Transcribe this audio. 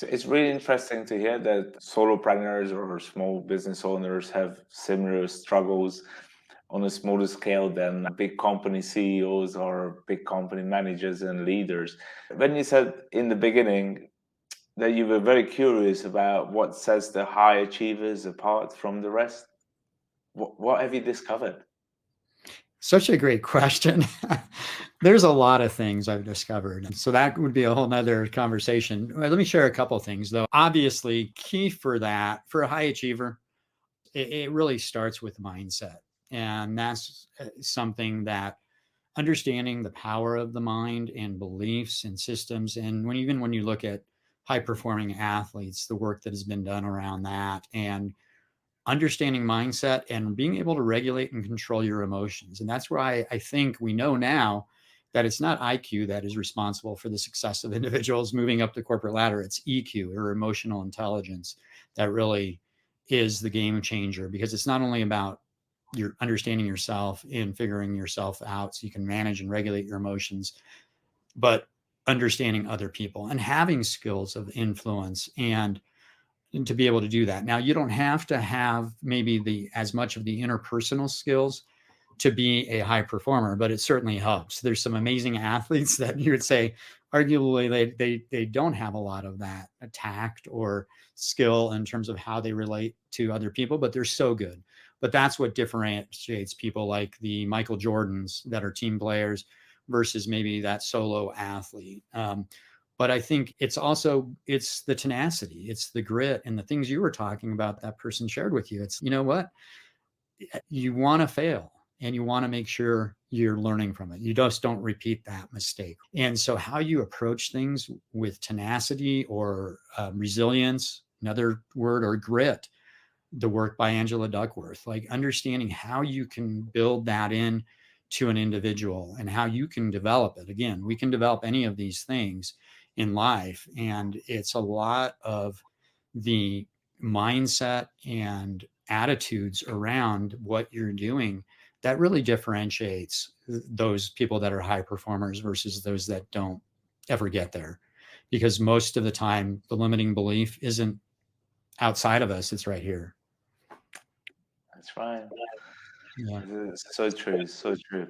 So it's really interesting to hear that solopreneurs or small business owners have similar struggles on a smaller scale than big company CEOs or big company managers and leaders. When you said in the beginning that you were very curious about what sets the high achievers apart from the rest, what have you discovered? Such a great question. There's a lot of things I've discovered. So that would be a whole nother conversation. Well, let me share a couple of things though. Obviously, key for that, for a high achiever, it really starts with mindset. And that's something that understanding the power of the mind and beliefs and systems. And even when you look at high performing athletes, the work that has been done around that and understanding mindset and being able to regulate and control your emotions. And that's why I think we know now that it's not IQ that is responsible for the success of individuals moving up the corporate ladder. It's EQ or emotional intelligence that really is the game changer, because it's not only about your understanding yourself and figuring yourself out so you can manage and regulate your emotions, but understanding other people and having skills of influence and to be able to do that. Now, you don't have to have maybe the as much of the interpersonal skills to be a high performer, but it certainly helps. There's some amazing athletes that you would say, arguably, they don't have a lot of that tact or skill in terms of how they relate to other people, but they're so good. But that's what differentiates people like the Michael Jordans that are team players versus maybe that solo athlete. But I think it's the tenacity, it's the grit, and the things you were talking about that person shared with you. It's, you know what, you want to fail and you want to make sure you're learning from it. You just don't repeat that mistake. And so, how you approach things with tenacity or resilience, another word, or grit, the work by Angela Duckworth, like understanding how you can build that in to an individual and how you can develop it. Again, we can develop any of these things in life. And it's a lot of the mindset and attitudes around what you're doing that really differentiates those people that are high performers versus those that don't ever get there. Because most of the time, the limiting belief isn't outside of us, it's right here. That's right. Yeah. It is so true, so true.